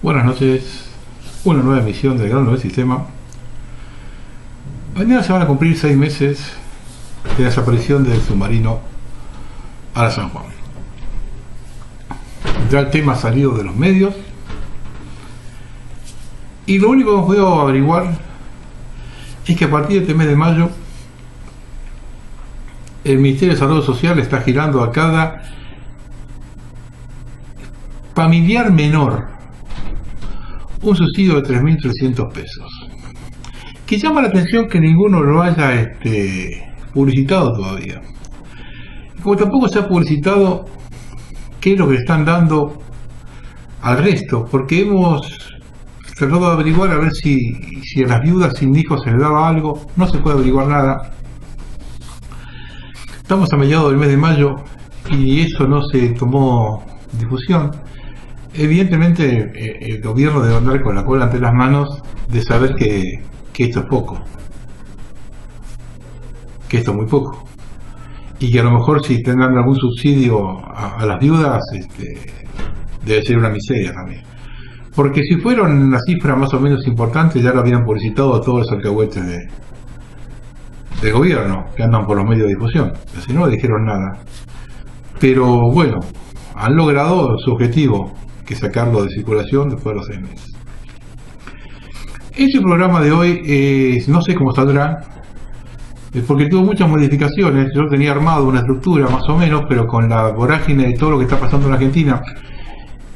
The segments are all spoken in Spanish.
Buenas noches, una nueva emisión del Gran Nuevo Sistema. Mañana se van a cumplir 6 meses de la desaparición del submarino Ara San Juan. Ya el tema ha salido de los medios y lo único que puedo averiguar es que a partir de este mes de mayo el Ministerio de Salud Social está girando a cada familiar menor un subsidio de 3.300 pesos, que llama la atención que ninguno lo haya publicitado todavía. Como tampoco se ha publicitado qué es lo que le están dando al resto, porque hemos tratado de averiguar a ver si a las viudas sin hijos se les daba algo. No se puede averiguar nada. Estamos a mediados del mes de mayo y eso no se tomó difusión. Evidentemente el gobierno debe andar con la cola ante las manos de saber que esto es poco, que esto es muy poco, y que a lo mejor si están dando algún subsidio a las viudas debe ser una miseria también, porque si fuera una cifra más o menos importante ya lo habían publicitado a todos los alcahuetes del gobierno que andan por los medios de difusión, pero si no dijeron nada. Pero bueno, han logrado su objetivo, que sacarlo de circulación después de los 6 meses. Este programa de hoy no sé cómo saldrá, porque tuvo muchas modificaciones. Yo tenía armado una estructura más o menos, pero con la vorágine de todo lo que está pasando en Argentina,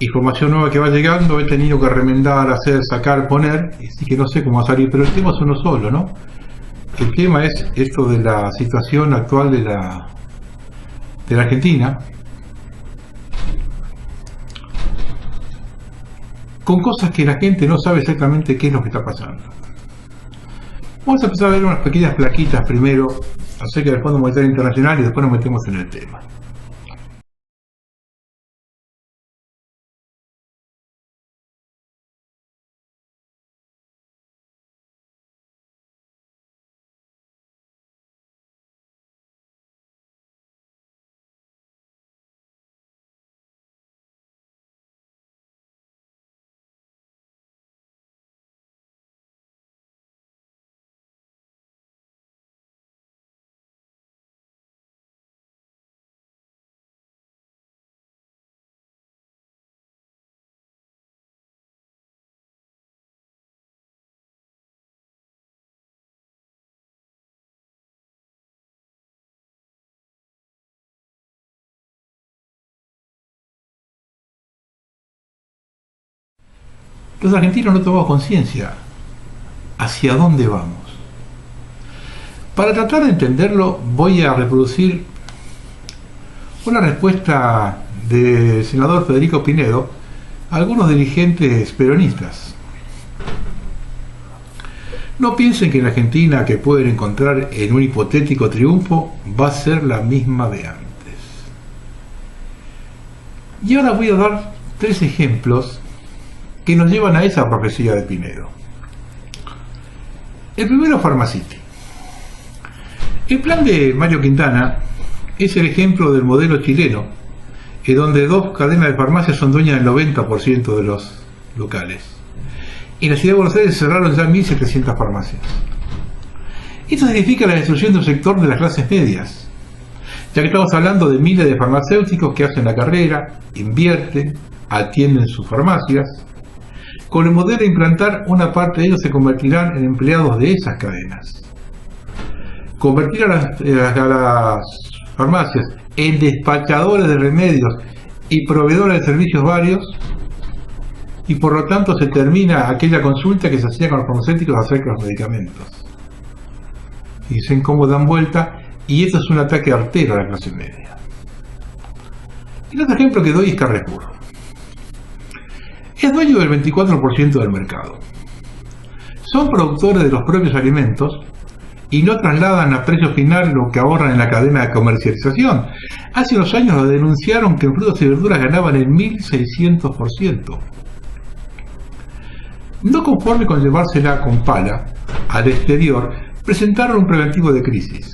información nueva que va llegando, he tenido que remendar, hacer, sacar, poner, así que no sé cómo va a salir, pero el tema es uno solo, ¿no? El tema es esto de la situación actual de la Argentina, con cosas que la gente no sabe exactamente qué es lo que está pasando. Vamos a empezar a ver unas pequeñas plaquitas primero acerca del Fondo Monetario Internacional y después nos metemos en el tema. Los argentinos no tomamos conciencia hacia dónde vamos. Para tratar de entenderlo voy a reproducir una respuesta del senador Federico Pinedo a algunos dirigentes peronistas. No piensen que la Argentina que pueden encontrar en un hipotético triunfo va a ser la misma de antes. Y ahora voy a dar 3 ejemplos que nos llevan a esa profecía de Pinedo. El primero, Pharmacity. El plan de Mario Quintana es el ejemplo del modelo chileno, en donde 2 cadenas de farmacias son dueñas del 90% de los locales. En la ciudad de Buenos Aires cerraron ya 1.700 farmacias. Esto significa la destrucción de un sector de las clases medias, ya que estamos hablando de miles de farmacéuticos que hacen la carrera, invierten, atienden sus farmacias. Con el modelo de implantar, una parte de ellos se convertirán en empleados de esas cadenas. Convertir a las farmacias en despachadores de remedios y proveedores de servicios varios, y por lo tanto se termina aquella consulta que se hacía con los farmacéuticos acerca de los medicamentos. Dicen cómo dan vuelta, y esto es un ataque artero a la clase media. Y el otro ejemplo que doy es Carrefour. Es dueño del 24% del mercado. Son productores de los propios alimentos y no trasladan a precio final lo que ahorran en la cadena de comercialización. Hace unos años lo denunciaron que en frutas y verduras ganaban el 1.600%. No conforme con llevársela con pala al exterior, presentaron un preventivo de crisis.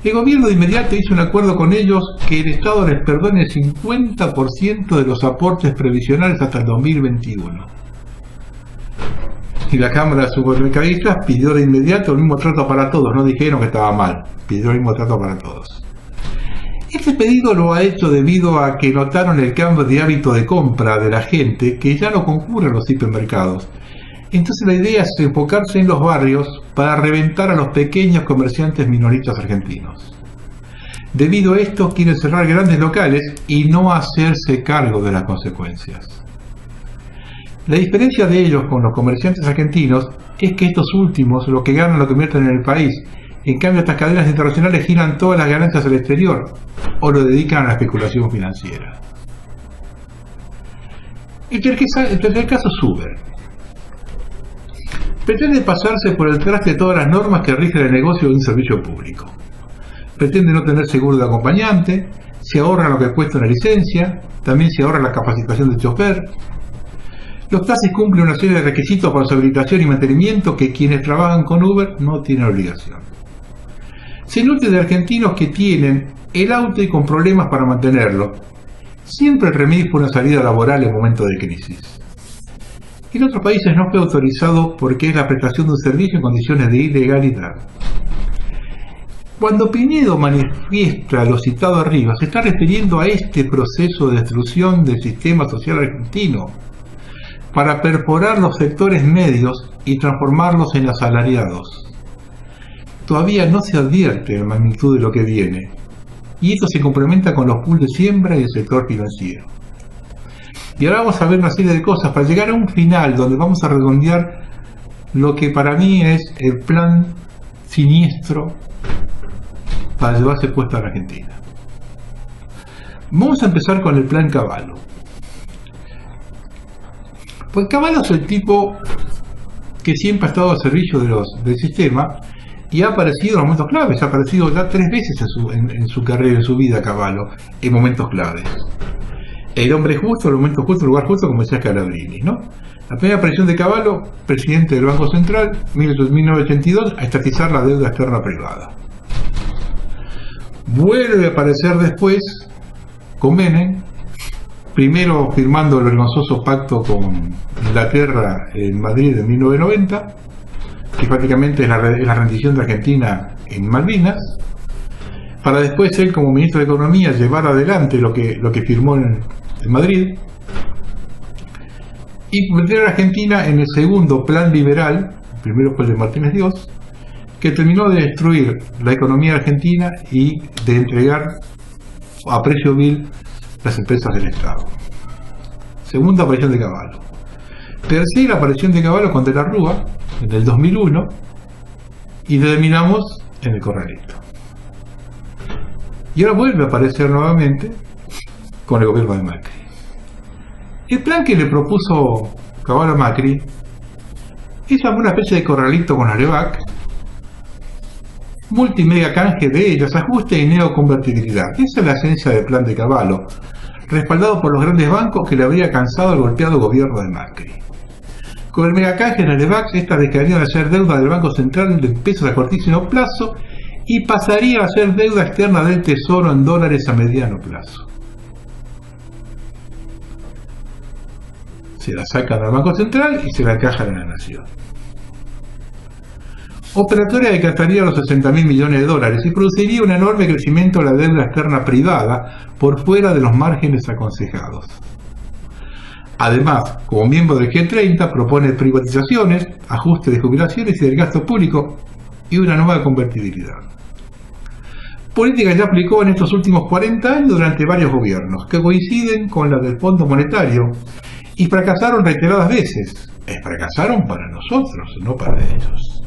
El gobierno de inmediato hizo un acuerdo con ellos que el Estado les perdone el 50% de los aportes previsionales hasta el 2021. Y la Cámara de Supermercadistas pidió de inmediato el mismo trato para todos, no dijeron que estaba mal, pidió el mismo trato para todos. Este pedido lo ha hecho debido a que notaron el cambio de hábito de compra de la gente que ya no concurre a los hipermercados. Entonces la idea es enfocarse en los barrios para reventar a los pequeños comerciantes minoristas argentinos. Debido a esto quieren cerrar grandes locales y no hacerse cargo de las consecuencias. La diferencia de ellos con los comerciantes argentinos es que estos últimos lo que ganan lo convierten en el país. En cambio, estas cadenas internacionales giran todas las ganancias al exterior o lo dedican a la especulación financiera. El tercer caso es Uber. Pretende pasarse por el traste todas las normas que rigen el negocio de un servicio público. Pretende no tener seguro de acompañante, se ahorra lo que cuesta una licencia, también se ahorra la capacitación del chofer. Los taxis cumplen una serie de requisitos para su habilitación y mantenimiento que quienes trabajan con Uber no tienen obligación. Se nutre de argentinos que tienen el auto y con problemas para mantenerlo. Siempre el remedio fue una salida laboral en momentos de crisis. En otros países no fue autorizado porque es la prestación de un servicio en condiciones de ilegalidad. Cuando Pinedo manifiesta lo citado arriba, se está refiriendo a este proceso de destrucción del sistema social argentino para perforar los sectores medios y transformarlos en asalariados. Todavía no se advierte la magnitud de lo que viene, y esto se complementa con los pools de siembra y el sector financiero. Y ahora vamos a ver una serie de cosas para llegar a un final donde vamos a redondear lo que para mí es el plan siniestro para llevarse puesta a la Argentina. Vamos a empezar con el plan Cavallo. Pues Cavallo es el tipo que siempre ha estado al servicio del sistema y ha aparecido en momentos claves. Ha aparecido ya 3 veces en su carrera, en su vida, Cavallo, en momentos claves. El hombre justo, el momento justo, el lugar justo, como decía Scalabrini, ¿no? La primera aparición de Cavallo, presidente del Banco Central, 1982, a estatizar la deuda externa privada. Vuelve a aparecer después con Menem, primero firmando el vergonzoso pacto con Inglaterra en Madrid en 1990, que prácticamente es la rendición de Argentina en Malvinas, para después él como ministro de Economía llevar adelante lo que firmó en Madrid, y convertir a Argentina en el segundo plan liberal, el primero fue el de Martínez Dios, que terminó de destruir la economía argentina y de entregar a precio vil las empresas del Estado. Segunda aparición de Cavallo. Tercera aparición de Cavallo con De la Rúa, en el 2001, y terminamos en el Corralito. Y ahora vuelve a aparecer nuevamente con el gobierno de Macri. El plan que le propuso Cavallo a Macri es una especie de corralito con Arevac, multimedia canje de ellos, ajuste y neoconvertibilidad. Esa es la esencia del plan de Cavallo, respaldado por los grandes bancos que le habría cansado el golpeado gobierno de Macri. Con el megacanje en Arevac, esta dejaría de ser deuda del Banco Central de pesos a cortísimo plazo y pasaría a ser deuda externa del Tesoro en dólares a mediano plazo. Se la sacan al Banco Central y se la encajan en la Nación. Operatoria que gastaría los 60.000 millones de dólares y produciría un enorme crecimiento de la deuda externa privada por fuera de los márgenes aconsejados. Además, como miembro del G30, propone privatizaciones, ajuste de jubilaciones y del gasto público y una nueva convertibilidad. Política que ya aplicó en estos últimos 40 años durante varios gobiernos, que coinciden con la del Fondo Monetario y fracasaron reiteradas veces. Fracasaron para nosotros, no para ellos.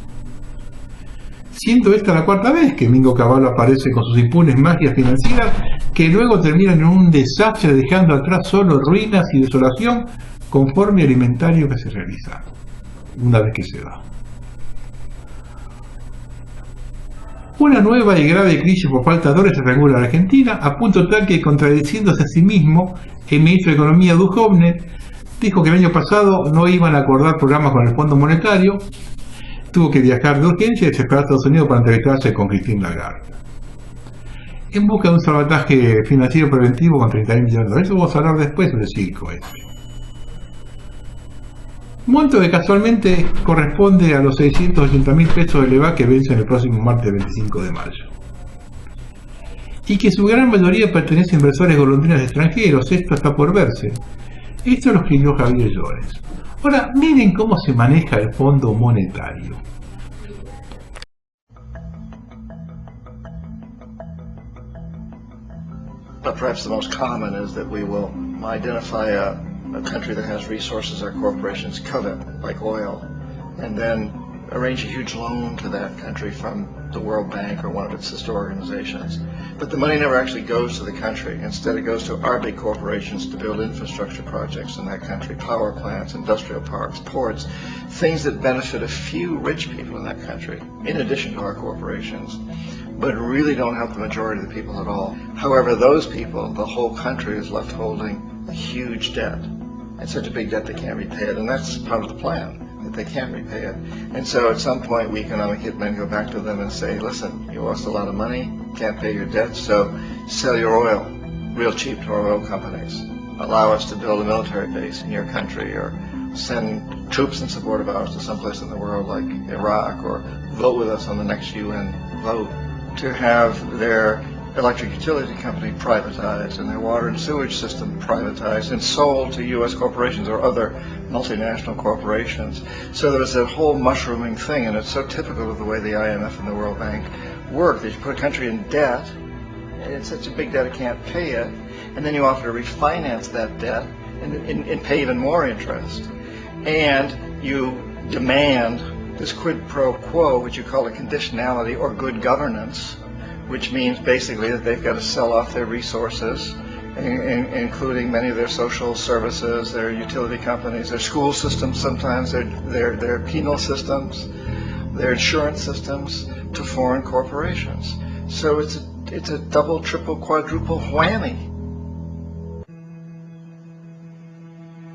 Siendo esta la 4ª vez que Mingo Cavallo aparece con sus impunes magias financieras que luego terminan en un desastre dejando atrás solo ruinas y desolación conforme alimentario que se realiza una vez que se va. Una nueva y grave crisis por falta de dólares se regula en Argentina, a punto tal que, contradiciéndose a sí mismo, el ministro de Economía Duhovne dijo que el año pasado no iban a acordar programas con el Fondo Monetario. Tuvo que viajar de urgencia y desesperar a Estados Unidos para entrevistarse con Christine Lagarde. en busca de un salvataje financiero preventivo con 30.000 millones de dólares. Eso vamos a hablar después del circo este. Monto que casualmente corresponde a los 680.000 pesos del EVA que vencen el próximo martes 25 de mayo. Y que su gran mayoría pertenece a inversores golondrinas extranjeros. Esto está por verse. Esto lo escribió Javier Llorens. Ahora, miren cómo se maneja el Fondo Monetario. But perhaps the most common is that we will identify a country that has resources our corporations covet, like oil, and then arrange a huge loan to that country from the World Bank or one of its sister organizations. But the money never actually goes to the country. Instead, it goes to our big corporations to build infrastructure projects in that country, power plants, industrial parks, ports, things that benefit a few rich people in that country, in addition to our corporations, but really don't help the majority of the people at all. However, those people, the whole country is left holding a huge debt. It's such a big debt they can't repay it, and that's part of the plan, that they can't repay it. And so at some point, we economic hitmen go back to them and say, listen, you lost a lot of money, can't pay your debt, so sell your oil real cheap to our oil companies. Allow us to build a military base in your country, or send troops in support of ours to someplace in the world like Iraq, or vote with us on the next UN vote. To have their electric utility company privatized and their water and sewage system privatized and sold to U.S. corporations or other multinational corporations. So there was a whole mushrooming thing, and it's so typical of the way the IMF and the World Bank work, that you put a country in debt, and it's such a big debt it can't pay it, and then you offer to refinance that debt and pay even more interest. And you demand this quid pro quo, which you call a conditionality or good governance, which means basically that they've got to sell off their resources, including many of their social services, their utility companies, their school systems sometimes, their penal systems, their insurance systems, to foreign corporations. So it's a double, triple, quadruple whammy.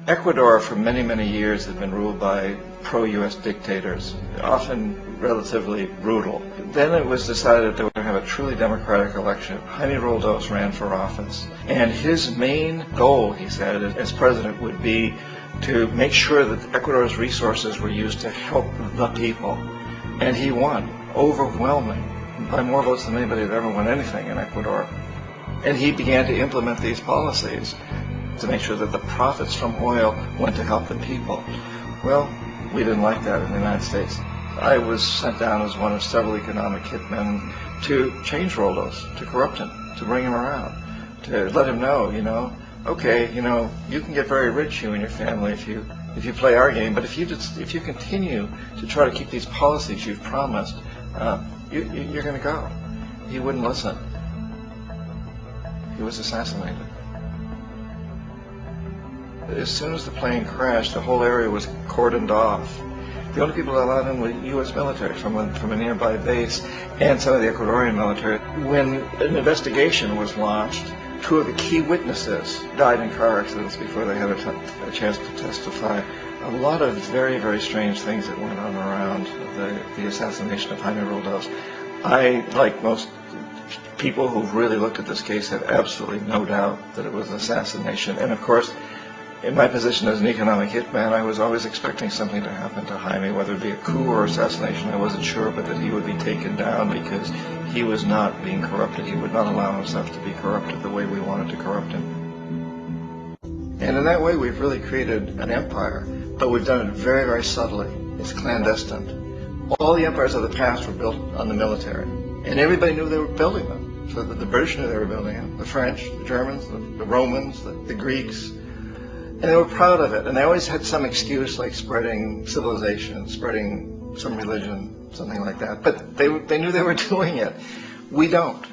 Ecuador for many, many years had been ruled by pro-U.S. dictators, often relatively brutal. Then it was decided that they were going to have a truly democratic election. Jaime Roldos ran for office, and his main goal, he said, as president would be to make sure that Ecuador's resources were used to help the people. And he won, overwhelming, by more votes than anybody had ever won anything in Ecuador. And he began to implement these policies to make sure that the profits from oil went to help the people. Well, we didn't like that in the United States. I was sent down as one of several economic hitmen to change Roldos, to corrupt him, to bring him around, to let him know, okay, you can get very rich, you and your family, if you play our game, but if you continue to try to keep these policies you've promised, you're going to go. He wouldn't listen. He was assassinated. As soon as the plane crashed, the whole area was cordoned off. The only people allowed in were U.S. military from a nearby base and some of the Ecuadorian military. When an investigation was launched, two of the key witnesses died in car accidents before they had a chance to testify. A lot of very, very strange things that went on around the assassination of Jaime Roldos. I, like most people who've really looked at this case, have absolutely no doubt that it was an assassination. And of course, in my position as an economic hitman, I was always expecting something to happen to Jaime, whether it be a coup or assassination, I wasn't sure, but that he would be taken down because he was not being corrupted. He would not allow himself to be corrupted the way we wanted to corrupt him. And in that way, we've really created an empire, but we've done it very, very subtly. It's clandestine. All the empires of the past were built on the military, and everybody knew they were building them. So that the British knew they were building them, the French, the Germans, the Romans, the Greeks. And they were proud of it, and they always had some excuse, like spreading civilization, spreading some religion, something like that. But they knew they were doing it. We don't.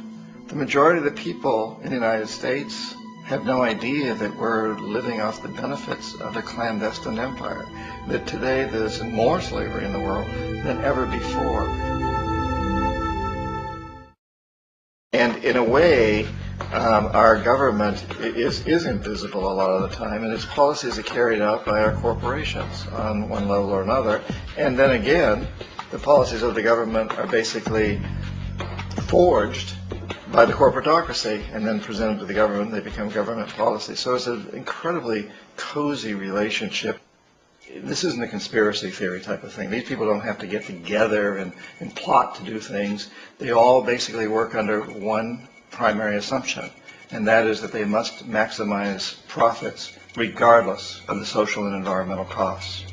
The majority of the people in the United States have no idea that we're living off the benefits of a clandestine empire, that today there's more slavery in the world than ever before. And in a way, our government is invisible a lot of the time, and its policies are carried out by our corporations on one level or another. And then again, the policies of the government are basically forged by the corporatocracy and then presented to the government. They become government policy. So it's an incredibly cozy relationship. This isn't a conspiracy theory type of thing. These people don't have to get together and plot to do things. They all basically work under one primary assumption, and that is that they must maximize profits regardless of the social and environmental costs.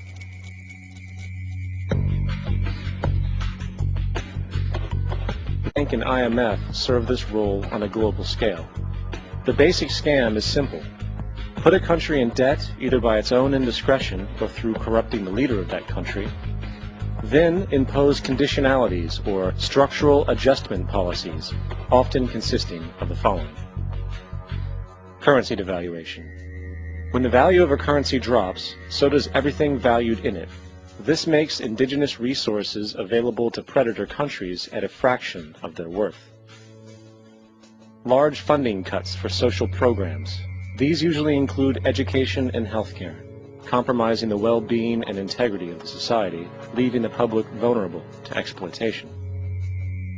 The bank and IMF serve this role on a global scale. The basic scam is simple. Put a country in debt either by its own indiscretion or through corrupting the leader of that country. Then impose conditionalities or structural adjustment policies, often consisting of the following. Currency devaluation. When the value of a currency drops, so does everything valued in it. This makes indigenous resources available to predator countries at a fraction of their worth. Large funding cuts for social programs. These usually include education and healthcare, compromising the well-being and integrity of the society, leaving the public vulnerable to exploitation.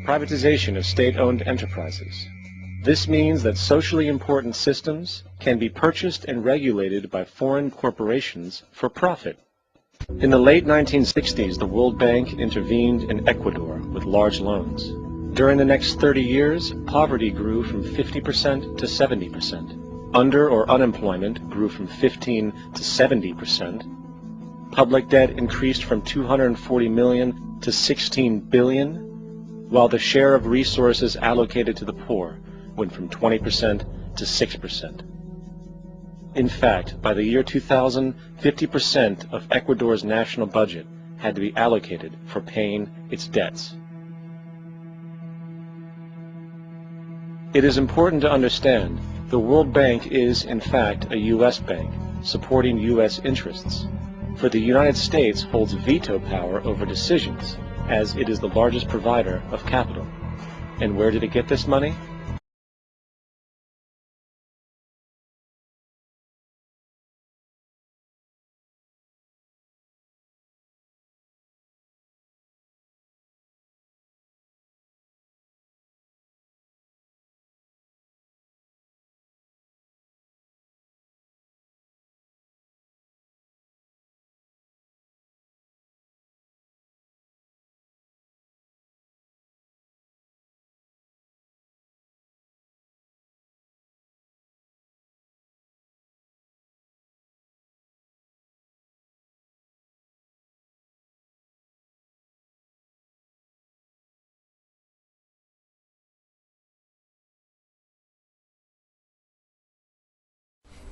Privatization of state-owned enterprises. This means that socially important systems can be purchased and regulated by foreign corporations for profit. In the late 1960s, the World Bank intervened in Ecuador with large loans. During the next 30 years, poverty grew from 50% to 70%. Under or unemployment grew from 15 to 70%. Public debt increased from 240 million to 16 billion, while the share of resources allocated to the poor went from 20% to 6%. In fact, by the year 2000, 50% of Ecuador's national budget had to be allocated for paying its debts. It is important to understand the World Bank is, in fact, a U.S. bank, supporting U.S. interests. For the United States holds veto power over decisions, as it is the largest provider of capital. And where did it get this money?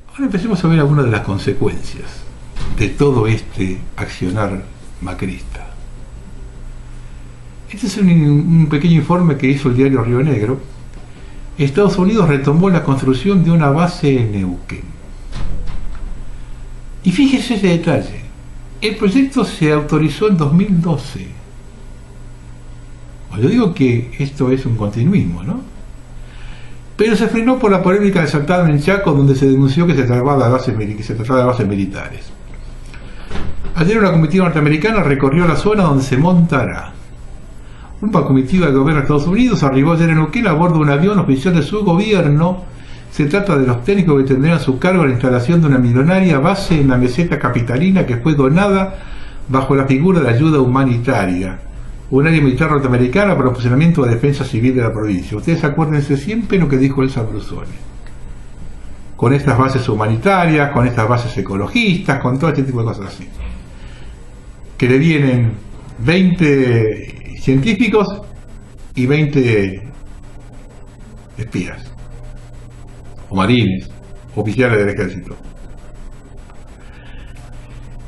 Ahora empecemos a ver algunas de las consecuencias de todo este accionar macrista. Este es un pequeño informe que hizo el diario Río Negro. Estados Unidos retomó la construcción de una base en Neuquén. Y fíjese ese detalle. El proyecto se autorizó en 2012. Yo digo que esto es un continuismo, ¿no? Pero se frenó por la polémica desatada en el Chaco, donde se denunció que se trataba de bases militares. Ayer una comitiva norteamericana recorrió la zona donde se montará. Una comitiva del gobierno de Estados Unidos arribó ayer en Neuquén a bordo de un avión oficial de su gobierno. Se trata de los técnicos que tendrán a su cargo la instalación de una millonaria base en la meseta capitalina que fue donada bajo la figura de ayuda humanitaria, un área militar norteamericana para el funcionamiento de defensa civil de la provincia. Ustedes acuérdense siempre lo que dijo Elsa Brusone. Con estas bases humanitarias, con estas bases ecologistas, con todo este tipo de cosas así. Que le vienen 20 científicos y 20 espías, o marines, oficiales del ejército.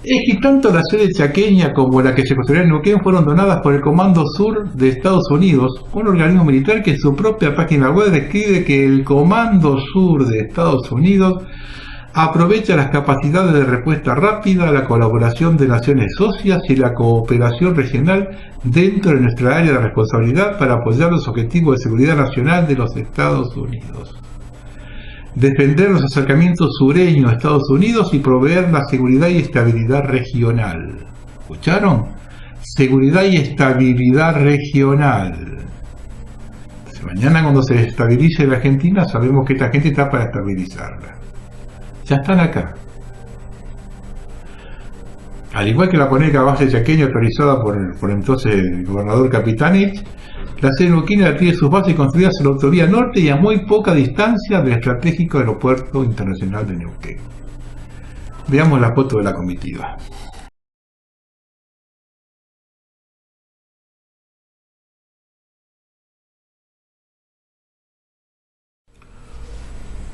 Es que tanto la sede chaqueña como la que se construyó en Neuquén fueron donadas por el Comando Sur de Estados Unidos, un organismo militar que en su propia página web describe que el Comando Sur de Estados Unidos aprovecha las capacidades de respuesta rápida, la colaboración de naciones socias y la cooperación regional dentro de nuestra área de responsabilidad para apoyar los objetivos de seguridad nacional de los Estados Unidos. Defender los acercamientos sureños a Estados Unidos y proveer la seguridad y estabilidad regional. ¿Escucharon? Seguridad y estabilidad regional. Mañana cuando se estabilice la Argentina, sabemos que esta gente está para estabilizarla. Ya están acá. Al igual que la poneca base chaqueña autorizada por entonces el gobernador Capitanich, la sede neuquina tiene sus bases construidas en la autovía norte y a muy poca distancia del estratégico aeropuerto internacional de Neuquén. Veamos la foto de la comitiva.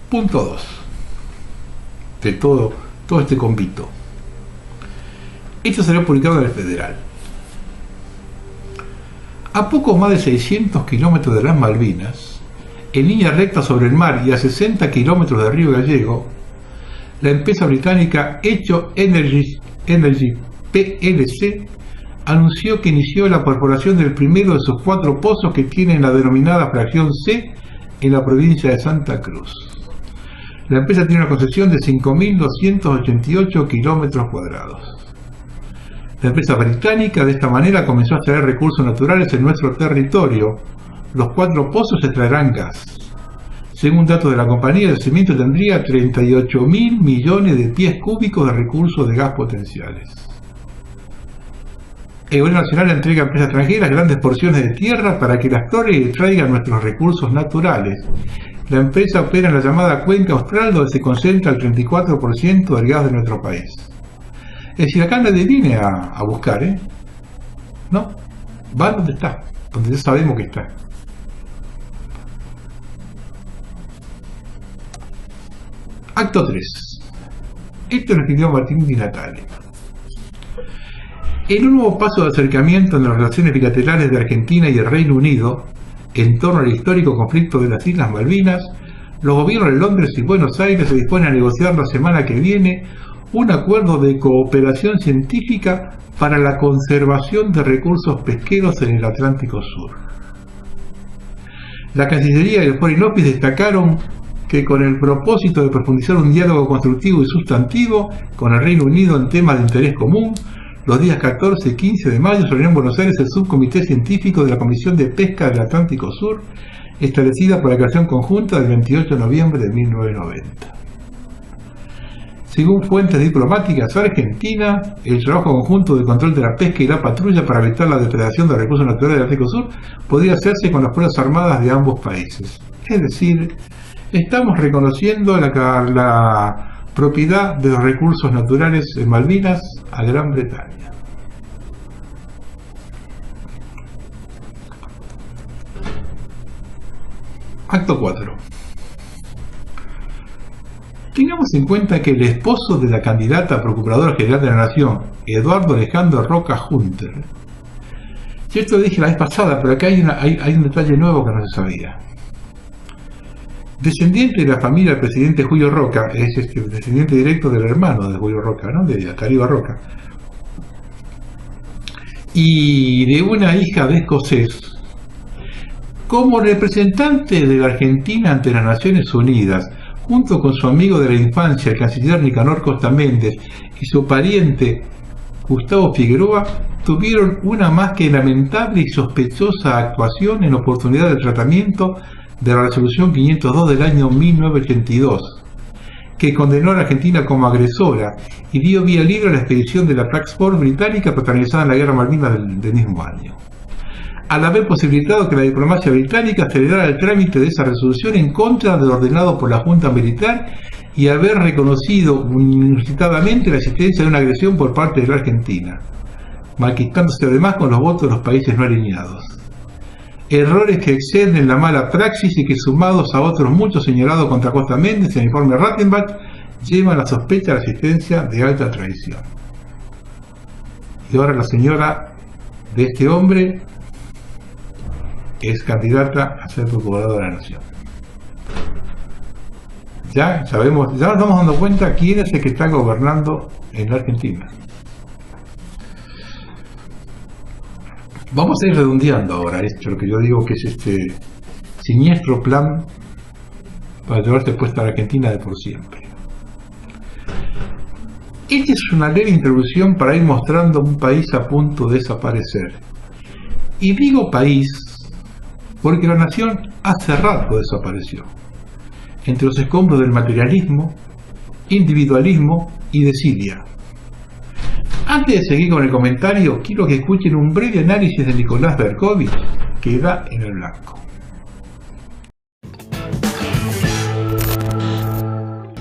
Punto 2 de todo este convito. Esto será publicado en el Federal. A poco más de 600 kilómetros de las Malvinas, en línea recta sobre el mar y a 60 kilómetros de Río Gallego, la empresa británica Echo Energy PLC anunció que inició la perforación del primero de sus 4 pozos que tienen la denominada fracción C en la provincia de Santa Cruz. La empresa tiene una concesión de 5.288 kilómetros cuadrados. La empresa británica de esta manera comenzó a extraer recursos naturales en nuestro territorio. Los 4 pozos extraerán gas. Según datos de la compañía, el yacimiento tendría 38.000 millones de pies cúbicos de recursos de gas potenciales. El gobierno nacional entrega a empresas extranjeras grandes porciones de tierra para que las explore y extraigan nuestros recursos naturales. La empresa opera en la llamada Cuenca Austral, donde se concentra el 34% del gas de nuestro país. Es decir, acá nadie viene a buscar, ¿no? Va donde está, donde ya sabemos que está. Acto 3. Esto lo escribió Martín Di Natale. En un nuevo paso de acercamiento en las relaciones bilaterales de Argentina y el Reino Unido, en torno al histórico conflicto de las Islas Malvinas, los gobiernos de Londres y Buenos Aires se disponen a negociar la semana que viene un acuerdo de cooperación científica para la conservación de recursos pesqueros en el Atlántico Sur. La Cancillería y el Foreign Office destacaron que con el propósito de profundizar un diálogo constructivo y sustantivo con el Reino Unido en temas de interés común, los días 14 y 15 de mayo se reunió en Buenos Aires el subcomité científico de la Comisión de Pesca del Atlántico Sur, establecida por la creación conjunta del 28 de noviembre de 1990. Según fuentes diplomáticas argentinas, el trabajo conjunto de control de la pesca y la patrulla para evitar la depredación de recursos naturales del Atlántico Sur podría hacerse con las fuerzas armadas de ambos países. Es decir, estamos reconociendo la propiedad de los recursos naturales en Malvinas a Gran Bretaña. Acto 4. Tengamos en cuenta que el esposo de la candidata a Procuradora General de la Nación, Eduardo Alejandro Roca Hunter, yo esto lo dije la vez pasada, pero acá hay un detalle nuevo que no se sabía. Descendiente de la familia del presidente Julio Roca, es descendiente directo del hermano de Julio Roca, ¿no? De Atariba Roca, y de una hija de escocés. Como representante de la Argentina ante las Naciones Unidas, junto con su amigo de la infancia, el canciller Nicanor Costa Méndez, y su pariente Gustavo Figueroa, tuvieron una más que lamentable y sospechosa actuación en oportunidad del tratamiento de la resolución 502 del año 1982, que condenó a la Argentina como agresora y dio vía libre a la expedición de la Pax Force británica protagonizada en la Guerra Malvina del mismo año, al haber posibilitado que la diplomacia británica acelerara el trámite de esa resolución en contra de lo ordenado por la Junta Militar y haber reconocido inusitadamente la existencia de una agresión por parte de la Argentina, malquistándose además con los votos de los países no alineados. Errores que exceden la mala praxis y que, sumados a otros muchos señalados contra Costa Méndez en el informe Rattenbach, llevan a la sospecha de la existencia de alta traición. Y ahora la señora de este hombre es candidata a ser procuradora de la Nación. Ya sabemos, ya nos estamos dando cuenta quién es el que está gobernando en la Argentina. Vamos a ir redondeando ahora esto, lo que yo digo que es este siniestro plan para llevarse puesta a la Argentina de por siempre. Esta es una leve introducción para ir mostrando un país a punto de desaparecer. Y digo país porque la nación hace rato desapareció entre los escombros del materialismo, individualismo y desidia. Antes de seguir con el comentario, quiero que escuchen un breve análisis de Nicolás Berkovich que da en el blanco.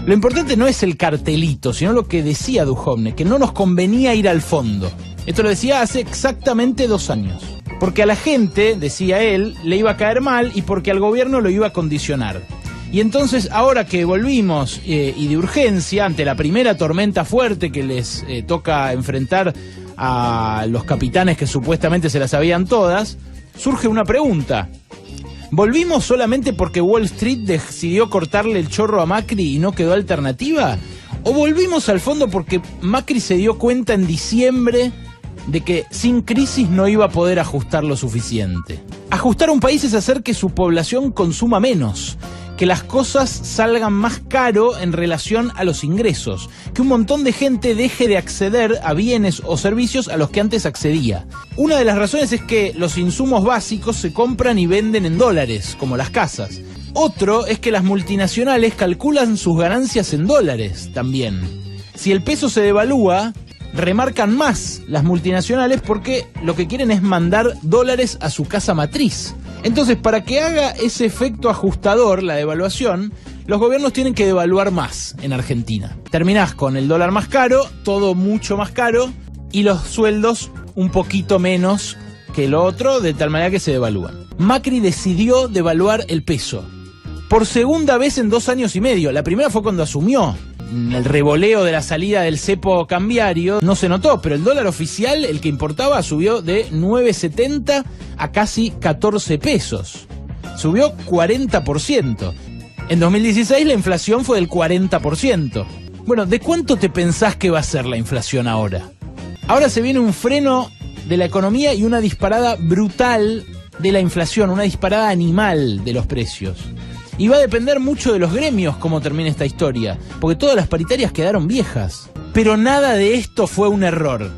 Lo importante no es el cartelito, sino lo que decía Duhovne, que no nos convenía ir al fondo. Esto lo decía hace exactamente 2 años. Porque a la gente, decía él, le iba a caer mal y porque al gobierno lo iba a condicionar. Y entonces, ahora que volvimos, y de urgencia, ante la primera tormenta fuerte que les toca enfrentar a los capitanes que supuestamente se las sabían todas, surge una pregunta. ¿Volvimos solamente porque Wall Street decidió cortarle el chorro a Macri y no quedó alternativa? ¿O volvimos al fondo porque Macri se dio cuenta en diciembre de que sin crisis no iba a poder ajustar lo suficiente? Ajustar un país es hacer que su población consuma menos, que las cosas salgan más caro en relación a los ingresos, que un montón de gente deje de acceder a bienes o servicios a los que antes accedía. Una de las razones es que los insumos básicos se compran y venden en dólares, como las casas. Otro es que las multinacionales calculan sus ganancias en dólares también. Si el peso se devalúa, remarcan más las multinacionales porque lo que quieren es mandar dólares a su casa matriz. Entonces, para que haga ese efecto ajustador, la devaluación, los gobiernos tienen que devaluar más en Argentina. Terminás con el dólar más caro, todo mucho más caro, y los sueldos un poquito menos que lo otro, de tal manera que se devalúan. Macri decidió devaluar el peso. Por segunda vez en 2 años y medio. La primera fue cuando asumió. El revoleo de la salida del cepo cambiario no se notó, pero el dólar oficial, el que importaba, subió de 9,70 a casi 14 pesos. Subió 40%. En 2016 la inflación fue del 40%. Bueno, ¿de cuánto te pensás que va a ser la inflación ahora? Ahora se viene un freno de la economía y una disparada brutal de la inflación, una disparada animal de los precios. Y va a depender mucho de los gremios cómo termine esta historia, porque todas las paritarias quedaron viejas. Pero nada de esto fue un error.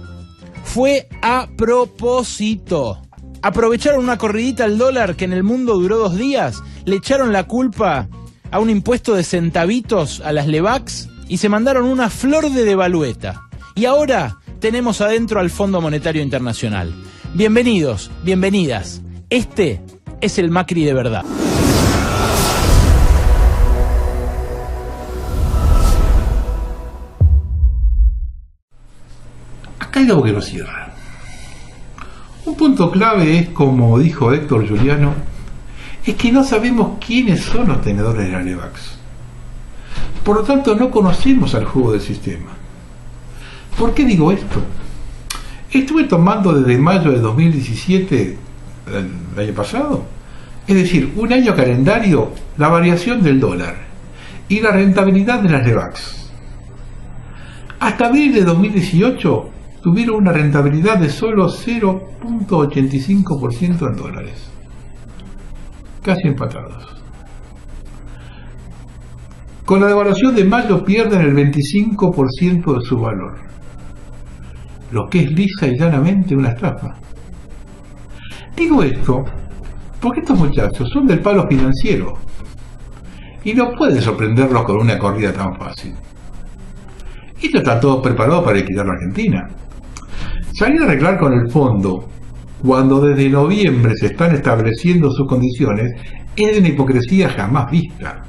Fue a propósito. Aprovecharon una corridita al dólar que en el mundo duró 2 días, le echaron la culpa a un impuesto de centavitos a las Levax y se mandaron una flor de devalueta. Y ahora tenemos adentro al Fondo Monetario Internacional. Bienvenidos, bienvenidas. Este es el Macri de verdad. Acá hay algo que lo cierra. Un punto clave es, como dijo Héctor Giuliano, es que no sabemos quiénes son los tenedores de la Levax. Por lo tanto, no conocemos al juego del sistema. ¿Por qué digo esto? Estuve tomando desde mayo de 2017, el año pasado, es decir, un año calendario, la variación del dólar y la rentabilidad de las Levax. Hasta abril de 2018 tuvieron una rentabilidad de solo 0,85% en dólares. Casi empatados. Con la devaluación de mayo pierden el 25% de su valor. Lo que es lisa y llanamente una estafa. Digo esto porque estos muchachos son del palo financiero y no puede sorprenderlos con una corrida tan fácil. Ellos están todos preparados para liquidar la Argentina. Salir a arreglar con el fondo cuando desde noviembre se están estableciendo sus condiciones es de una hipocresía jamás vista.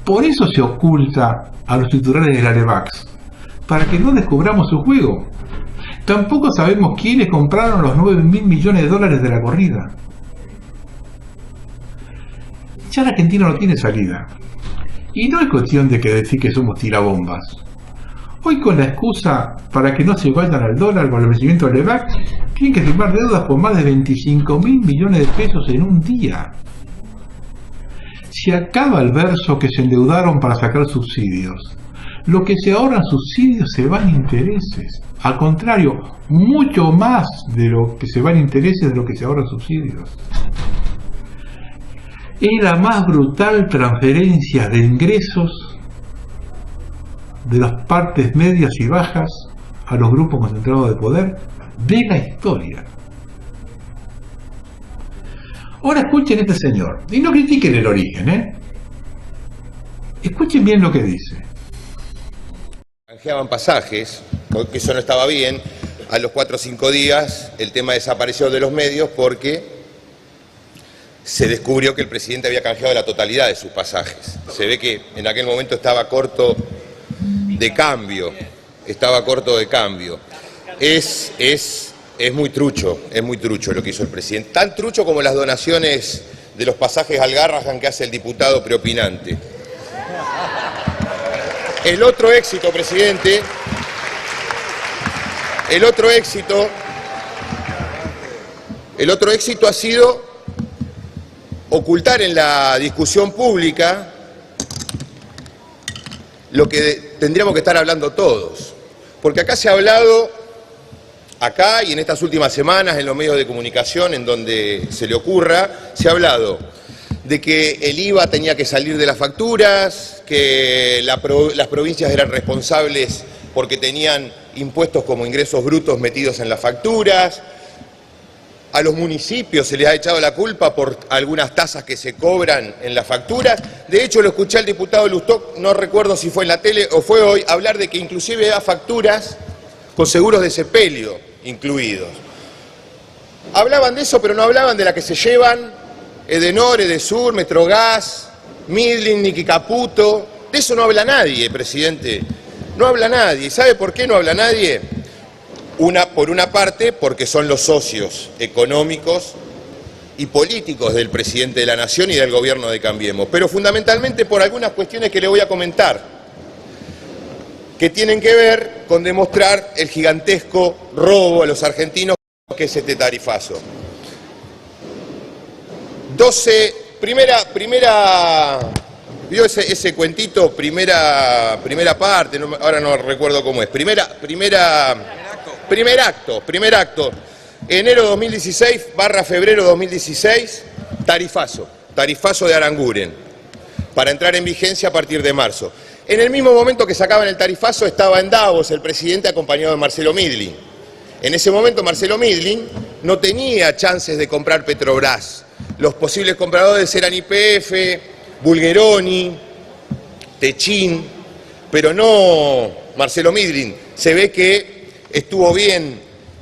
Por eso se oculta a los titulares de la Levax, para que no descubramos su juego. Tampoco sabemos quiénes compraron los 9.000 millones de dólares de la corrida. Ya la Argentina no tiene salida. Y no es cuestión de que decir que somos tirabombas. Hoy, con la excusa para que no se vayan al dólar con el vencimiento del Levax, tienen que firmar deudas por más de 25.000 millones de pesos en un día. Se acaba el verso que se endeudaron para sacar subsidios. Lo que se ahorran subsidios se van intereses. Al contrario, mucho más de lo que se van intereses de lo que se ahorran subsidios. Es la más brutal transferencia de ingresos de las partes medias y bajas a los grupos concentrados de poder de la historia. Ahora escuchen a este señor, y no critiquen el origen, ¿eh? Escuchen bien lo que dice. Canjeaban pasajes, que eso no estaba bien. A los 4 o 5 días el tema desapareció de los medios porque se descubrió que el presidente había canjeado la totalidad de sus pasajes. Se ve que en aquel momento estaba corto de cambio. Es muy trucho lo que hizo el presidente. Tan trucho como las donaciones de los pasajes al Garrahan que hace el diputado preopinante. El otro éxito, presidente, el otro éxito ha sido ocultar en la discusión pública lo que tendríamos que estar hablando todos. Porque acá se ha hablado, acá y en estas últimas semanas en los medios de comunicación, en donde se le ocurra, se ha hablado de que el IVA tenía que salir de las facturas, que las provincias eran responsables porque tenían impuestos como ingresos brutos metidos en las facturas. A los municipios se les ha echado la culpa por algunas tasas que se cobran en las facturas. De hecho, lo escuché al diputado Lustó, no recuerdo si fue en la tele o fue hoy, hablar de que inclusive da facturas con seguros de sepelio incluidos. Hablaban de eso, pero no hablaban de la que se llevan Edenor, Edesur, Metrogas, Midlin, Nicky Caputo. De eso no habla nadie, presidente. No habla nadie. ¿Sabe por qué no habla nadie? Por una parte, porque son los socios económicos y políticos del presidente de la Nación y del gobierno de Cambiemos, pero fundamentalmente por algunas cuestiones que le voy a comentar, que tienen que ver con demostrar el gigantesco robo a los argentinos que es este tarifazo. ¿Vio ese cuentito? Primera parte, ahora no recuerdo cómo es. Primer acto. Enero 2016 / febrero 2016, tarifazo de Aranguren, para entrar en vigencia a partir de marzo. En el mismo momento que sacaban el tarifazo estaba en Davos el presidente acompañado de Marcelo Midlin. En ese momento Marcelo Midlin no tenía chances de comprar Petrobras. Los posibles compradores eran YPF, Bulgeroni, Techin, pero no Marcelo Midlin. Se ve que estuvo bien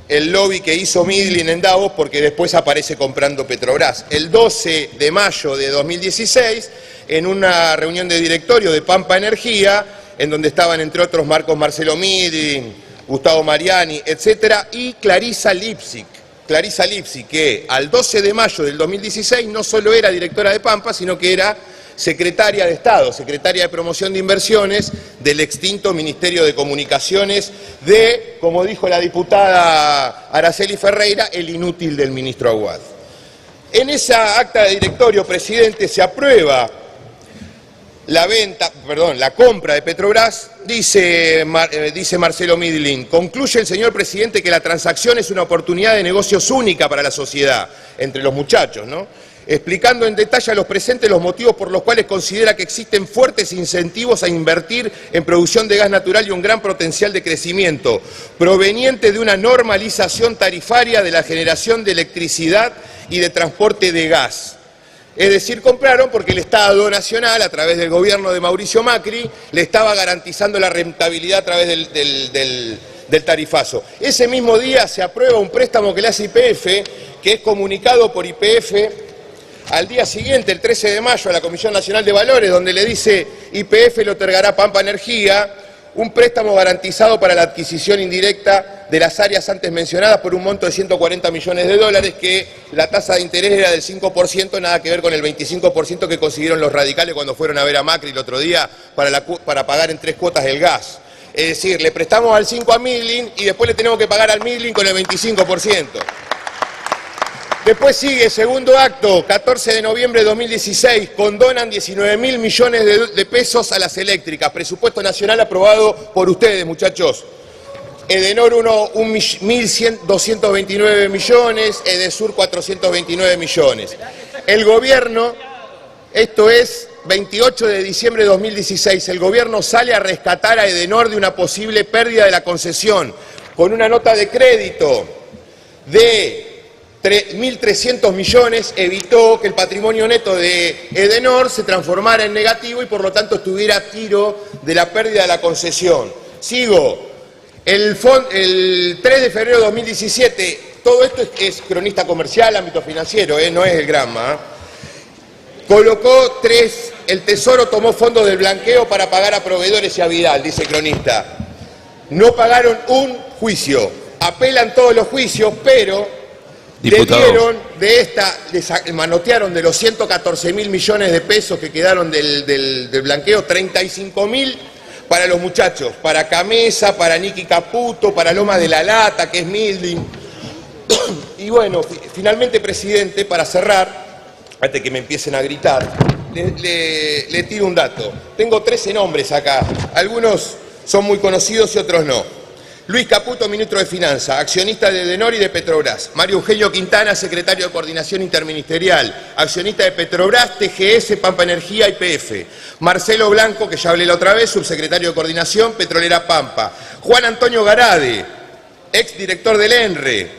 el lobby que hizo Midlin en Davos porque después aparece comprando Petrobras. El 12 de mayo de 2016, en una reunión de directorio de Pampa Energía, en donde estaban entre otros Marcos Marcelo Midlin, Gustavo Mariani, etcétera, y Clarisa Lipsic, que al 12 de mayo del 2016 no solo era directora de Pampa, sino que era secretaria de Estado, secretaria de Promoción de Inversiones del extinto Ministerio de Comunicaciones de, como dijo la diputada Araceli Ferreira, el inútil del ministro Aguad. En esa acta de directorio, presidente, se aprueba la compra de Petrobras. Dice Marcelo Midlin: concluye el señor presidente que la transacción es una oportunidad de negocios única para la sociedad, entre los muchachos, ¿no? Explicando en detalle a los presentes los motivos por los cuales considera que existen fuertes incentivos a invertir en producción de gas natural y un gran potencial de crecimiento, proveniente de una normalización tarifaria de la generación de electricidad y de transporte de gas. Es decir, compraron porque el Estado Nacional, a través del gobierno de Mauricio Macri, le estaba garantizando la rentabilidad a través del tarifazo. Ese mismo día se aprueba un préstamo que le hace YPF, que es comunicado por YPF al día siguiente, el 13 de mayo, a la Comisión Nacional de Valores, donde le dice: YPF le otorgará a Pampa Energía un préstamo garantizado para la adquisición indirecta de las áreas antes mencionadas por un monto de $140 millones, que la tasa de interés era del 5%, nada que ver con el 25% que consiguieron los radicales cuando fueron a ver a Macri el otro día para pagar en 3 cuotas el gas. Es decir, le prestamos al 5 a Midlin y después le tenemos que pagar al Midlin con el 25%. Después sigue, segundo acto, 14 de noviembre de 2016, condonan 19.000 millones de pesos a las eléctricas, presupuesto nacional aprobado por ustedes, muchachos. Edenor 1.229 millones, Edesur 429 millones. El gobierno, esto es 28 de diciembre de 2016, el gobierno sale a rescatar a Edenor de una posible pérdida de la concesión con una nota de crédito de 1.300 millones evitó que el patrimonio neto de Edenor se transformara en negativo y por lo tanto estuviera a tiro de la pérdida de la concesión. Sigo. El 3 de febrero de 2017, todo esto es cronista comercial, ámbito financiero, no es el Granma. Colocó el Tesoro tomó fondos del blanqueo para pagar a proveedores y a Vidal, dice cronista. No pagaron un juicio. Apelan todos los juicios, pero debieron manotearon de los 114.000 millones de pesos que quedaron del blanqueo, 35.000 para los muchachos, para Camesa, para Nicky Caputo, para Loma de la Lata, que es Milding. Y bueno, finalmente, presidente, para cerrar, antes que me empiecen a gritar, le tiro un dato. Tengo 13 nombres acá, algunos son muy conocidos y otros no. Luis Caputo, ministro de Finanzas, accionista de Edenor y de Petrobras. Mario Eugenio Quintana, secretario de Coordinación Interministerial, accionista de Petrobras, TGS, Pampa Energía y PF. Marcelo Blanco, que ya hablé la otra vez, subsecretario de Coordinación, Petrolera Pampa. Juan Antonio Garade, exdirector del ENRE,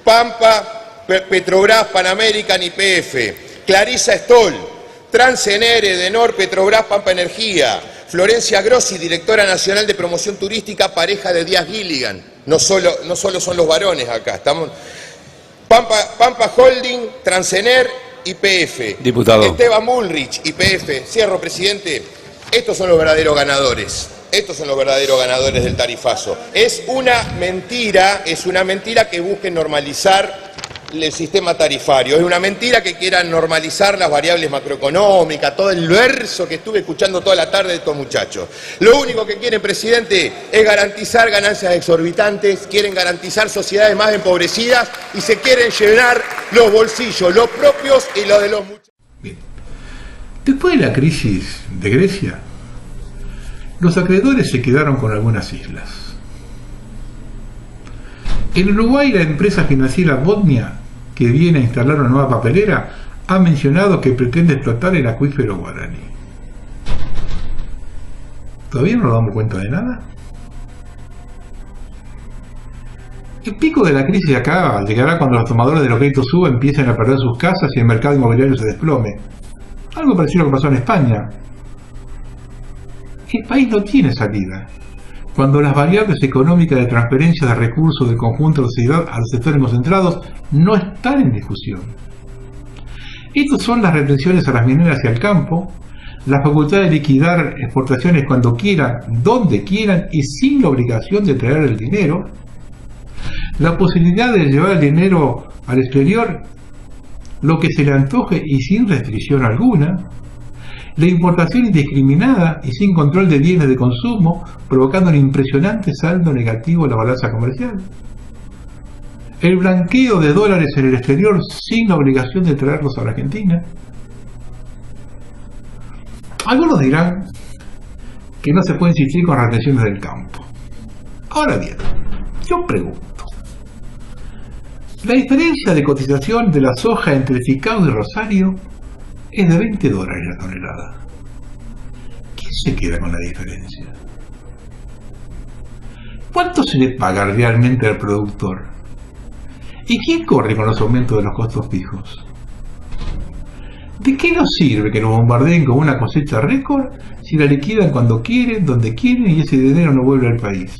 Pampa, Petrobras, Panamerican y PF. Clarisa Stoll, Transener, Edenor, Petrobras, Pampa Energía. Florencia Grossi, directora nacional de promoción turística, pareja de Díaz Gilligan. No solo son los varones acá, estamos. Pampa Holding, Transener y PF. Diputado. Esteban Bullrich, YPF. Cierro, presidente. Estos son los verdaderos ganadores. Estos son los verdaderos ganadores del tarifazo. Es una mentira que busquen normalizar el sistema tarifario. Es una mentira que quieran normalizar las variables macroeconómicas, todo el verso que estuve escuchando toda la tarde de estos muchachos. Lo único que quieren, presidente, es garantizar ganancias exorbitantes, quieren garantizar sociedades más empobrecidas y se quieren llenar los bolsillos, los propios y los de los muchachos. Bien. Después de la crisis de Grecia, los acreedores se quedaron con algunas islas. En Uruguay, la empresa financiera Bodnia, que viene a instalar una nueva papelera, ha mencionado que pretende explotar el acuífero guaraní. ¿Todavía no nos damos cuenta de nada? El pico de la crisis acá llegará cuando los tomadores de los créditos SUBA empiecen a perder sus casas y el mercado inmobiliario se desplome. Algo parecido a lo que pasó en España. El país no tiene salida. Cuando las variables económicas de transferencia de recursos del conjunto de la sociedad a los sectores concentrados no están en discusión. Estos son las retenciones a las mineras y al campo, la facultad de liquidar exportaciones cuando quieran, donde quieran y sin la obligación de traer el dinero, la posibilidad de llevar el dinero al exterior, lo que se le antoje y sin restricción alguna, la importación indiscriminada y sin control de bienes de consumo, provocando un impresionante saldo negativo en la balanza comercial. El blanqueo de dólares en el exterior sin la obligación de traerlos a la Argentina. Algunos dirán que no se puede insistir con retenciones del campo. Ahora bien, yo pregunto, la diferencia de cotización de la soja entre Chicago y Rosario es de $20 la tonelada. ¿Quién se queda con la diferencia? ¿Cuánto se le paga realmente al productor? ¿Y quién corre con los aumentos de los costos fijos? ¿De qué nos sirve que nos bombardeen con una cosecha récord si la liquidan cuando quieren, donde quieren y ese dinero no vuelve al país?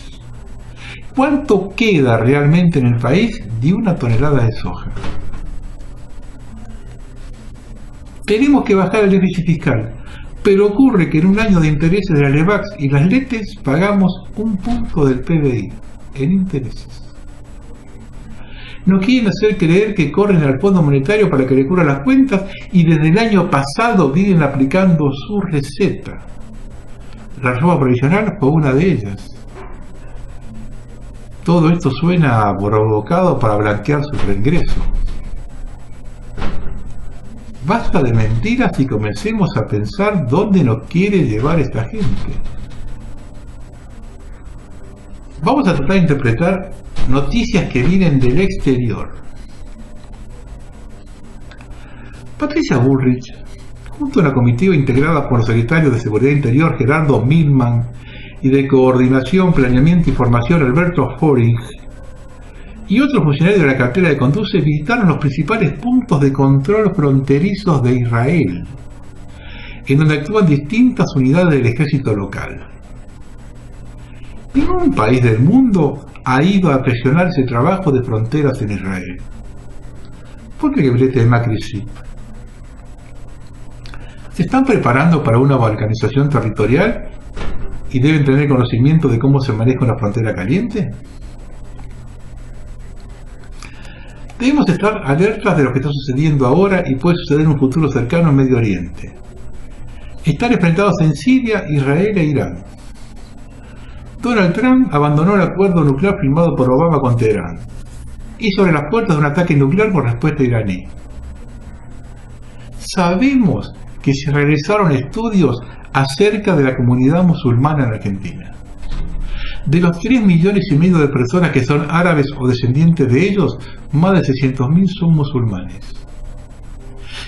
¿Cuánto queda realmente en el país de una tonelada de soja? Tenemos que bajar el déficit fiscal, pero ocurre que en un año de intereses de la LEVAX y las LETES pagamos 1 punto del PBI en intereses. Nos quieren hacer creer que corren al Fondo Monetario para que le cubra las cuentas y desde el año pasado vienen aplicando su receta. La reforma provisional fue una de ellas. Todo esto suena provocado para blanquear su reingreso. Basta de mentiras y comencemos a pensar dónde nos quiere llevar esta gente. Vamos a tratar de interpretar noticias que vienen del exterior. Patricia Bullrich, junto a una comitiva integrada por los secretarios de Seguridad Interior Gerardo Milman y de Coordinación, Planeamiento y Formación Alberto Föhring, y otros funcionarios de la cartera de Conduce visitaron los principales puntos de control fronterizos de Israel, en donde actúan distintas unidades del ejército local. Ningún país del mundo ha ido a presionar ese trabajo de fronteras en Israel. ¿Por qué el gabinete de Macri sí? ¿Se están preparando para una balcanización territorial y deben tener conocimiento de cómo se maneja una frontera caliente? Debemos estar alertas de lo que está sucediendo ahora y puede suceder en un futuro cercano en Medio Oriente. Están enfrentados en Siria, Israel e Irán. Donald Trump abandonó el acuerdo nuclear firmado por Obama con Teherán y sobre las puertas de un ataque nuclear por respuesta iraní. Sabemos que se realizaron estudios acerca de la comunidad musulmana en Argentina. De los 3,5 millones de personas que son árabes o descendientes de ellos, más de 600.000 son musulmanes,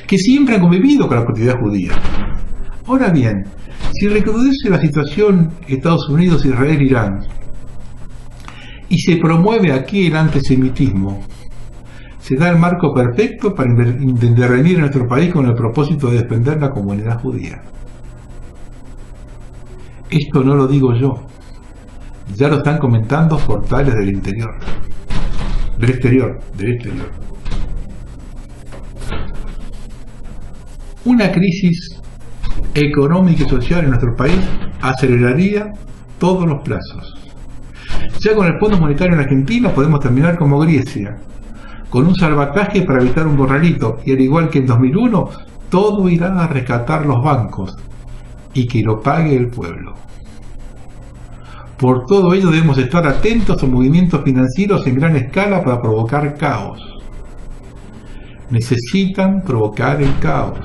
que siempre han convivido con la comunidad judía. Ahora bien, si recrudece la situación Estados Unidos, Israel, Irán, y se promueve aquí el antisemitismo, se da el marco perfecto para intervenir en nuestro país con el propósito de defender la comunidad judía. Esto no lo digo yo, ya lo están comentando portales del exterior. Una crisis económica y social en nuestro país aceleraría todos los plazos. Ya con el Fondo Monetario en Argentina podemos terminar como Grecia, con un salvataje para evitar un borralito, y al igual que en 2001, todo irá a rescatar los bancos y que lo pague el pueblo. Por todo ello debemos estar atentos a movimientos financieros en gran escala para provocar caos. Necesitan provocar el caos.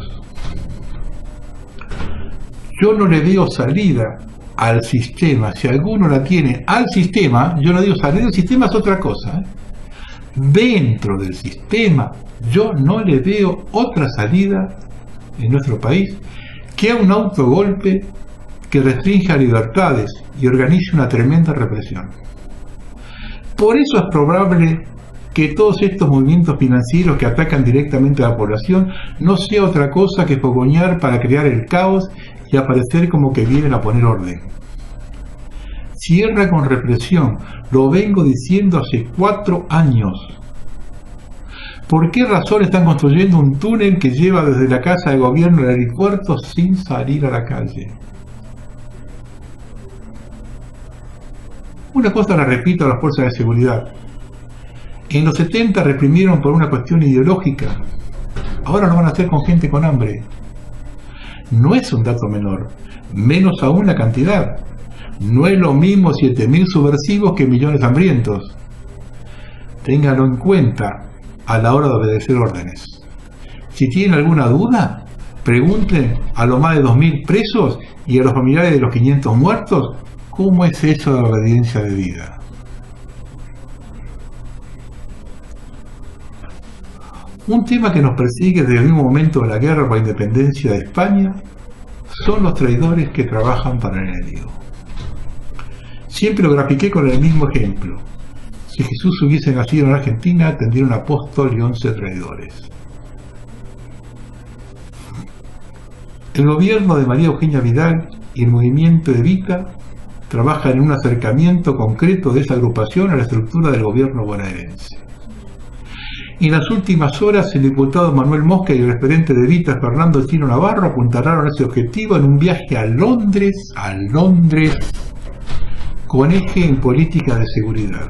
Yo no le veo salida al sistema. Si alguno la tiene al sistema, yo no digo salida del sistema, es otra cosa. Dentro del sistema, yo no le veo otra salida en nuestro país que a un autogolpe que restrinja libertades y organice una tremenda represión. Por eso es probable que todos estos movimientos financieros que atacan directamente a la población no sea otra cosa que fogonear para crear el caos y aparecer como que vienen a poner orden. Cierra con represión, lo vengo diciendo hace 4 años. ¿Por qué razón están construyendo un túnel que lleva desde la casa de gobierno al aeropuerto sin salir a la calle? Una cosa la repito a las fuerzas de seguridad. En los 70 reprimieron por una cuestión ideológica. Ahora lo van a hacer con gente con hambre. No es un dato menor, menos aún la cantidad. No es lo mismo 7.000 subversivos que millones hambrientos. Ténganlo en cuenta a la hora de obedecer órdenes. Si tienen alguna duda, pregunten a los más de 2.000 presos y a los familiares de los 500 muertos cómo es eso de la obediencia debida. Un tema que nos persigue desde el mismo momento de la guerra por la independencia de España son los traidores que trabajan para el enemigo. Siempre lo grafiqué con el mismo ejemplo. Si Jesús hubiese nacido en Argentina, tendría un apóstol y 11 traidores. El gobierno de María Eugenia Vidal y el movimiento Evita trabajan en un acercamiento concreto de esa agrupación a la estructura del gobierno bonaerense. En las últimas horas, el diputado Manuel Mosca y el referente de Evita, Fernando Chino Navarro, apuntalaron a ese objetivo en un viaje a Londres, con eje en política de seguridad.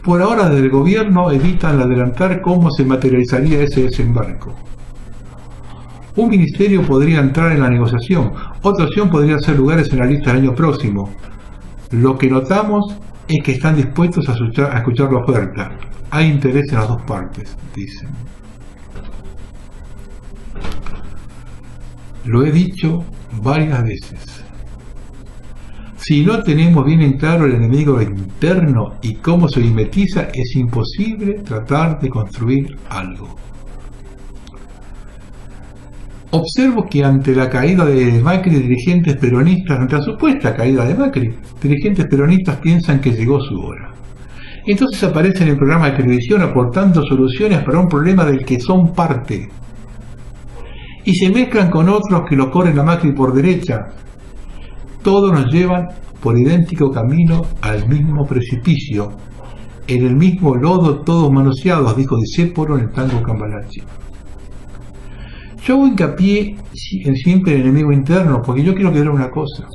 Por ahora, desde el gobierno evitan adelantar cómo se materializaría ese desembarco. Un ministerio podría entrar en la negociación, otra opción podría ser lugares en la lista del año próximo. Lo que notamos es que están dispuestos a escuchar la oferta. Hay interés en las dos partes, dicen. Lo he dicho varias veces. Si no tenemos bien en claro el enemigo interno y cómo se mimetiza, es imposible tratar de construir algo. Observo que ante la caída de Macri, dirigentes peronistas, ante la supuesta caída de Macri, dirigentes peronistas piensan que llegó su hora. Entonces aparecen en programas de televisión aportando soluciones para un problema del que son parte. Y se mezclan con otros que lo corren a Macri por derecha. Todos nos llevan por idéntico camino al mismo precipicio. En el mismo lodo todos manoseados, dijo Discépolo en el tango Cambalache. Yo hago hincapié en siempre el enemigo interno, porque yo quiero que vea una cosa.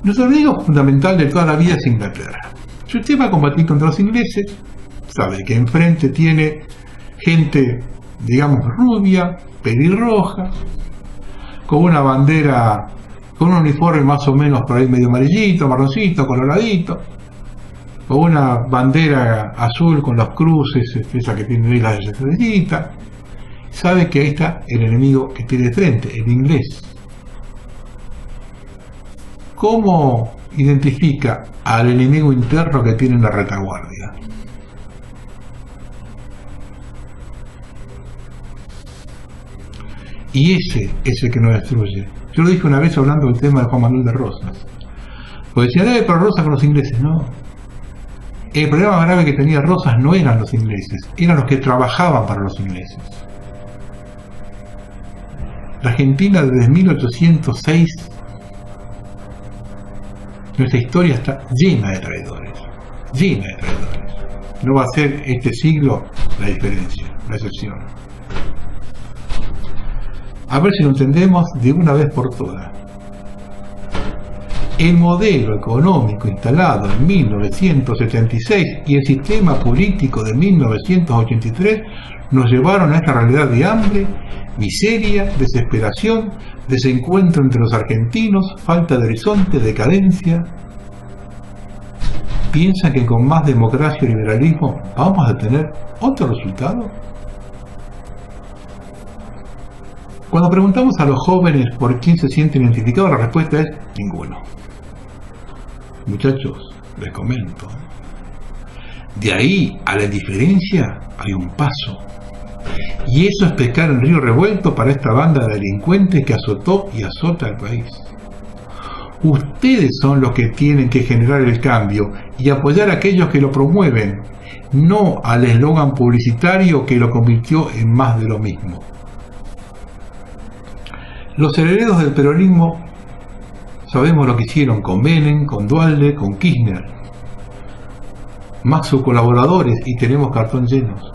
Nuestro enemigo fundamental de toda la vida es Inglaterra. Si usted va a combatir contra los ingleses, sabe que enfrente tiene gente, digamos, rubia, pelirroja, con una bandera, con un uniforme más o menos por ahí medio amarillito, marroncito, coloradito, con una bandera azul con los cruces, esa que tiene ahí las estrellitas. Sabe que ahí está el enemigo que tiene de frente, el inglés. ¿Cómo identifica al enemigo interno que tiene en la retaguardia? Y ese es el que nos destruye. Yo lo dije una vez hablando del tema de Juan Manuel de Rosas. Porque decía, debe por Rosas con los ingleses. No. El problema grave que tenía Rosas no eran los ingleses, eran los que trabajaban para los ingleses. La Argentina desde 1806, nuestra historia está llena de traidores, llena de traidores. No va a ser este siglo la diferencia, la excepción. A ver si lo entendemos de una vez por todas. El modelo económico instalado en 1976 y el sistema político de 1983 nos llevaron a esta realidad de hambre, miseria, desesperación, desencuentro entre los argentinos, falta de horizonte, decadencia. ¿Piensan que con más democracia y liberalismo vamos a tener otro resultado? Cuando preguntamos a los jóvenes por quién se sienten identificados, la respuesta es ninguno. Muchachos, les comento. De ahí a la indiferencia hay un paso. Y eso es pescar en río revuelto para esta banda de delincuentes que azotó y azota al país. Ustedes son los que tienen que generar el cambio y apoyar a aquellos que lo promueven, no al eslogan publicitario que lo convirtió en más de lo mismo. Los herederos del peronismo sabemos lo que hicieron con Menem, con Duhalde, con Kirchner. Más sus colaboradores y tenemos cartón llenos.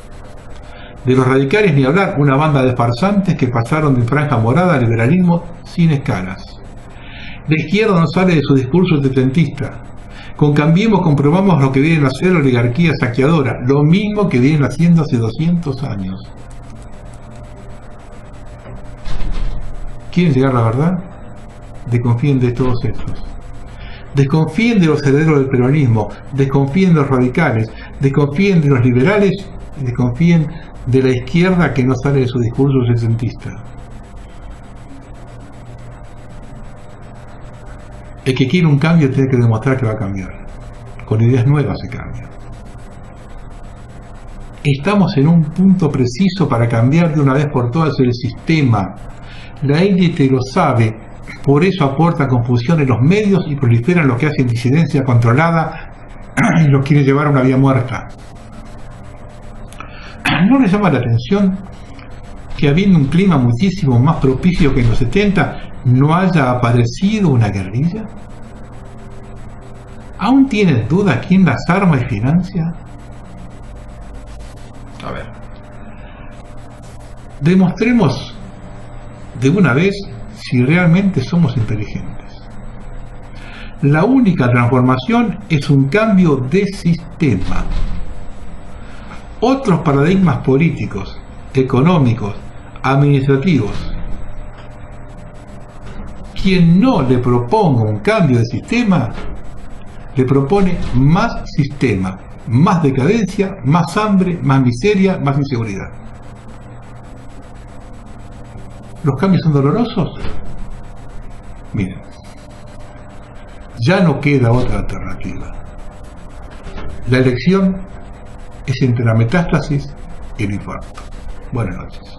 De los radicales ni hablar, una banda de farsantes que pasaron de franja morada al liberalismo sin escalas. La izquierda no sale de su discurso setentista. Con Cambiemos comprobamos lo que vienen a hacer la oligarquía saqueadora, lo mismo que vienen haciendo hace 200 años. ¿Quieren llegar a la verdad? Desconfíen de todos estos. Desconfíen de los herederos del peronismo, desconfíen de los radicales, desconfíen de los liberales y desconfíen de la izquierda que no sale de su discurso setentista. El que quiere un cambio tiene que demostrar que va a cambiar. Con ideas nuevas se cambia. Estamos en un punto preciso para cambiar de una vez por todas el sistema. La élite lo sabe, por eso aporta confusión en los medios y proliferan lo que hacen disidencia controlada y los quiere llevar a una vía muerta. ¿No les llama la atención que habiendo un clima muchísimo más propicio que en los 70, no haya aparecido una guerrilla? ¿Aún tienen duda quién las arma y financia? A ver, demostremos de una vez si realmente somos inteligentes. La única transformación es un cambio de sistema. Otros paradigmas políticos, económicos, administrativos, quien no le proponga un cambio de sistema, le propone más sistema, más decadencia, más hambre, más miseria, más inseguridad. ¿Los cambios son dolorosos? Miren, ya no queda otra alternativa. La elección es entre la metástasis y el infarto. Buenas noches.